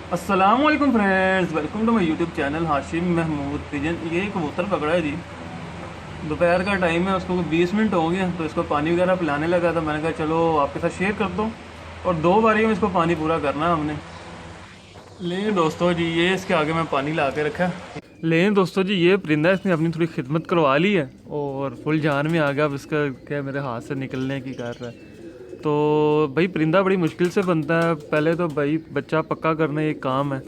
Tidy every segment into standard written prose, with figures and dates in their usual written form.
अस्सलामुअलैकुम friends, welcome to my YouTube channel Hashim Mahmood pigeon. ये कबूतर पकड़ा है जी। दोपहर का टाइम है, उसको 20 मिनट हो गए तो इसको पानी वगैरह पिलाने लगा था। मैंने कहा चलो आपके साथ शेयर कर दो, और 2 बारी में इसको पानी पूरा करना है हमने। लें दोस्तों जी, ये इसके आगे मैं पानी ला के रखा। लें दोस्तों जी, ये परिंदा इसने अपनी थोड़ी खिदमत करवा ली है और फुल जान में आ गया। अब इसका क्या मेरे हाथ से निकलने की कर रहा है। तो भाई परिंदा बड़ी मुश्किल से बनता है। पहले तो भाई बच्चा पक्का करना एक काम है,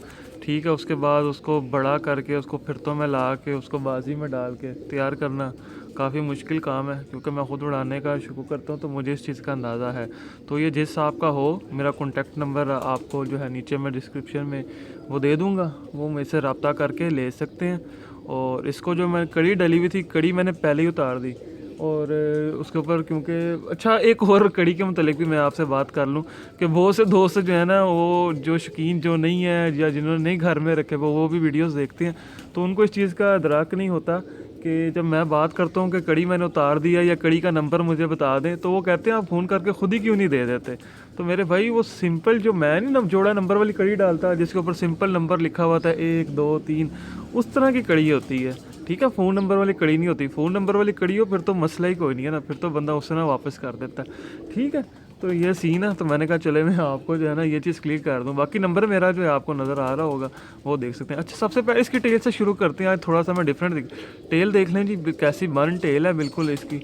ठीक है। उसके बाद उसको बड़ा करके उसको फिरतों में ला के उसको बाजी में डाल के तैयार करना काफ़ी मुश्किल काम है, क्योंकि मैं ख़ुद उड़ाने का शुरू करता हूँ तो मुझे इस चीज़ का अंदाज़ा है। तो ये जिस आपका हो, मेरा कॉन्टैक्ट नंबर आपको जो है नीचे मैं डिस्क्रिप्शन में वो दे दूँगा, वो मेरे से रब्ता करके ले सकते हैं। और इसको जो मैं कड़ी डली हुई थी, कड़ी मैंने पहले ही उतार दी। और उसके ऊपर क्योंकि अच्छा, एक और कड़ी के मतलब भी मैं आपसे बात कर लूँ कि बहुत से दोस्त जो है ना, वो जो शौकीन जो नहीं है या जिन्होंने नहीं घर में रखे वो भी वीडियोस देखते हैं, तो उनको इस चीज़ का अदराक नहीं होता कि जब मैं बात करता हूँ कि कड़ी मैंने उतार दिया या कड़ी का नंबर मुझे बता दें, तो वो कहते हैं आप फ़ोन करके ख़ुद ही क्यों नहीं दे देते। तो मेरे भाई वो सिंपल जो मैं नहीं जोड़ा नंबर वाली कड़ी डालता जिसके ऊपर सिंपल नंबर लिखा हुआ था 1 2 3, उस तरह की कड़ी होती है, ठीक है। फ़ोन नंबर वाली कड़ी नहीं होती। फ़ोन नंबर वाली कड़ी हो फिर तो मसला ही कोई नहीं है ना, फिर तो बंदा उससे ना वापस कर देता है, ठीक है। तो ये सीन है, तो मैंने कहा चले मैं आपको जो है ना ये चीज़ क्लियर कर दूं। बाकी नंबर मेरा जो है आपको नज़र आ रहा होगा, वो देख सकते हैं। अच्छा, सबसे पहले इसकी टेल से शुरू करते हैं। आज थोड़ा सा मैं डिफरेंट टेल देख लें जी, कैसी बर्न टेल है बिल्कुल इसकी।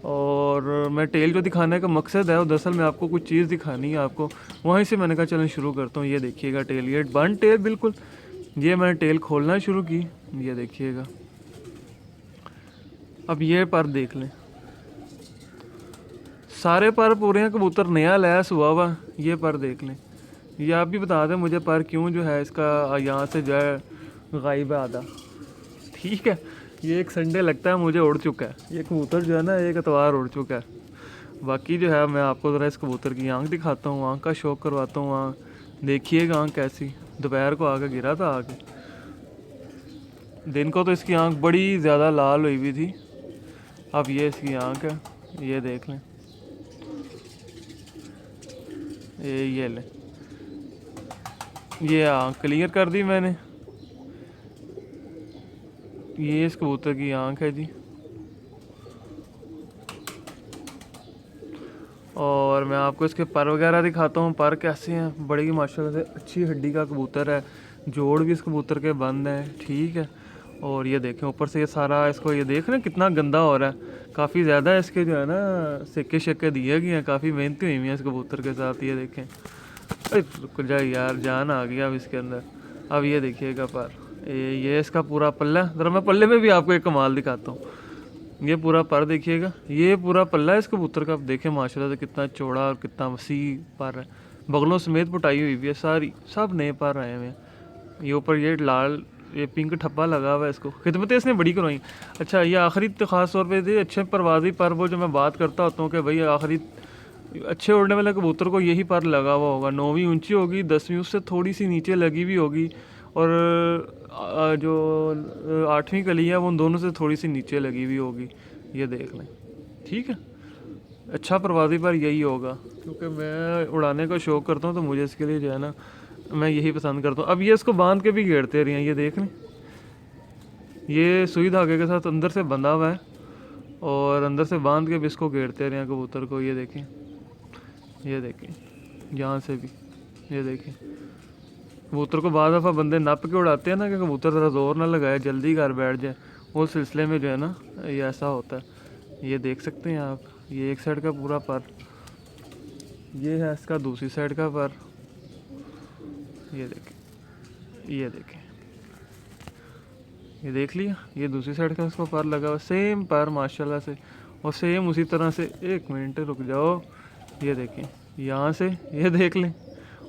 और मैं टेल जो दिखाने का मकसद है वो दरअसल मैं आपको कुछ चीज़ दिखानी है आपको, वहीं से मैंने कहा चलें शुरू करता हूँ। ये देखिएगा टेल, ये बर्न टेल बिल्कुल। ये मैंने टेल खोलना शुरू की, ये देखिएगा। अब ये पर देख लें, सारे पर पूरे हैं, कबूतर नया लैस हुआ हुआ। ये पर देख लें। ये आप भी बता दें मुझे पर क्यों जो है इसका यहाँ से जो है गायब है आधा, ठीक है। ये एक संडे लगता है मुझे उड़ चुका है ये कबूतर जो है ना, एक अतवार उड़ चुका है। बाकी जो है मैं आपको ज़रा इस कबूतर की आँख दिखाता हूँ, आँख का शौक करवाता हूँ। आँख देखिएगा, आँख कैसी, दोपहर को आके गिरा था आके। दिन को तो इसकी आँख बड़ी ज़्यादा लाल हुई हुई थी। अब ये इसकी आँख है, ये देख लें। ये ले, ये आँख क्लियर कर दी मैंने। ये इस कबूतर की आँख है जी। और मैं आपको इसके पर वगैरह दिखाता हूँ। पर कैसे हैं, बड़ी माशाल्लाह से अच्छी हड्डी का कबूतर है। जोड़ भी इस कबूतर के बंद हैं, ठीक है। और ये देखें ऊपर से ये सारा इसको, ये देख रहे हैं कितना गंदा हो रहा है। काफ़ी ज़्यादा इसके जो है ना सिक्के शक्के दिए गए हैं, काफ़ी मेहनती हुई हैं इस कबूतर के साथ। ये देखें, अरे रुक जा यार, जान आ गया अब इसके अंदर। अब ये देखिएगा पर, ये इसका पूरा पल्ला। ज़रा मैं पल्ले में भी आपको एक कमाल दिखाता हूँ। ये पूरा पर देखिएगा, ये पूरा पल्ला है इस कबूतर का। आप देखें माशाल्लाह से कितना चौड़ा और कितना वसी पर है। बगलों समेत पुटाई हुई भी है सारी, सब नए पर आए हुए हैं। ये ऊपर ये लाल ये पिंक ठप्पा लगा हुआ है। इसको खिदमतें इसने बड़ी करवाई। अच्छा, ये आखिरी ख़ास तौर पे थे अच्छे परवाजी पर, वो जो मैं बात करता होता हूँ कि भाई आखिरी अच्छे उड़ने वाले कबूतर को यही पर लगा हुआ होगा। 9वीं ऊंची होगी, 10वीं उससे थोड़ी सी नीचे लगी हुई होगी, और जो 8वीं कली है वो उन दोनों से थोड़ी सी नीचे लगी हुई होगी। ये देख लें, ठीक है। अच्छा परवाज़ी पर यही होगा, क्योंकि मैं उड़ाने का शौक़ करता हूँ तो मुझे इसके लिए जो है ना मैं यही पसंद करता हूँ। अब ये इसको बांध के भी घेरते रहे हैं, ये देख लें। ये सुई धागे के साथ अंदर से बंधा हुआ है और अंदर से बांध के भी इसको घेरते रहे हैं कबूतर को। ये देखें, ये देखें, यहाँ से भी ये देखें। कबूतर को बाद दफ़ा बंदे नप के उड़ाते हैं ना कि कबूतर ज़रा ज़ोर ना लगाए, जल्दी घर बैठ जाए, उस सिलसिले में जो है ना ये ऐसा होता है। ये देख सकते हैं आप, ये एक साइड का पूरा पर, ये है इसका दूसरी साइड का पर। ये देखें, ये देखें, ये देख लिया, ये दूसरी साइड का उसको पर लगा हुआ, सेम पर माशाल्लाह से। और सेम उसी तरह से, एक मिनट रुक जाओ, ये देखें यहाँ से, ये देख लें,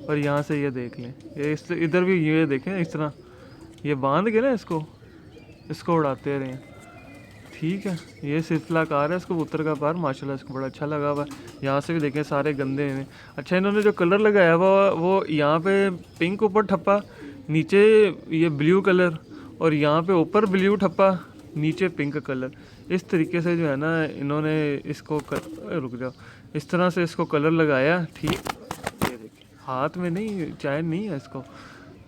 और यहाँ से ये देख लें। ये इस इधर भी ये देखें, इस तरह ये बांध के ना इसको उड़ाते रहें, ठीक है। ये सिलसिलाकार है इस कबूतर का पर, माशाल्लाह इसको बड़ा अच्छा लगा हुआ। यहाँ से भी देखें सारे गंदे हैं। अच्छा, इन्होंने जो कलर लगाया हुआ वो यहाँ पे पिंक ऊपर ठप्पा, नीचे ये ब्लू कलर, और यहाँ पे ऊपर ब्लू ठप्पा, नीचे पिंक कलर। इस तरीके से जो है ना इन्होंने इसको रुक जाओ, इस तरह से इसको कलर लगाया, ठीक। ये देखिए हाथ में नहीं, चैन नहीं है इसको,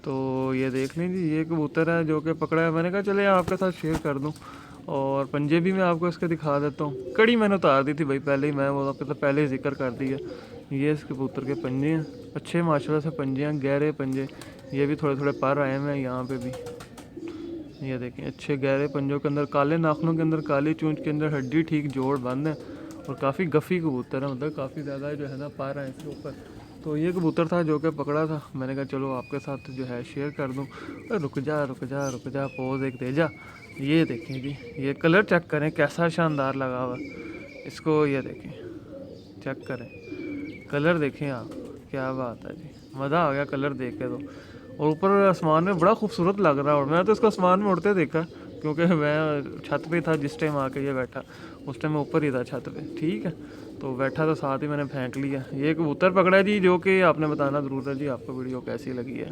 तो ये देख लीजिए, ये कबूतर है जो कि पकड़ा है। मैंने कहा चले आपके साथ शेयर कर दूं, और पंजे भी मैं आपको इसके दिखा देता हूँ। कड़ी मैंने उतार दी थी भाई पहले ही, मैं वो आपके साथ पहले ही जिक्र कर दिया। ये इस कबूतर के पंजे हैं, अच्छे माशाल्लाह से पंजे हैं, गहरे पंजे। ये भी थोड़े थोड़े पर आए हुए हैं यहाँ पे भी, ये देखें अच्छे गहरे पंजों के अंदर, काले नाखनों के अंदर, काली चूंच के अंदर हड्डी ठीक जोड़ बंद है, और काफ़ी गफ़ी कबूतर है, मतलब काफ़ी ज़्यादा जो है ना पार है इसके ऊपर। तो ये कबूतर था जो कि पकड़ा था, मैंने कहा चलो आपके साथ जो है शेयर कर दूं। रुक जा रुक जा रुक जा, पोज एक दे जा। ये देखें जी, ये कलर चेक करें कैसा शानदार लगा हुआ इसको, ये देखें चेक करें कलर देखें आप, क्या बात है जी, मज़ा आ गया कलर देख के तो। और ऊपर आसमान में बड़ा खूबसूरत लग रहा है, और मैं तो इसको आसमान में उड़ते देखा, क्योंकि मैं छत पे था जिस टाइम आके ये बैठा, उस टाइम मैं ऊपर ही था छत पे, ठीक है। तो बैठा तो साथ ही मैंने फेंक लिया। ये कबूतर पकड़ा है जी, जो कि आपने बताना ज़रूर है जी आपको वीडियो कैसी लगी है।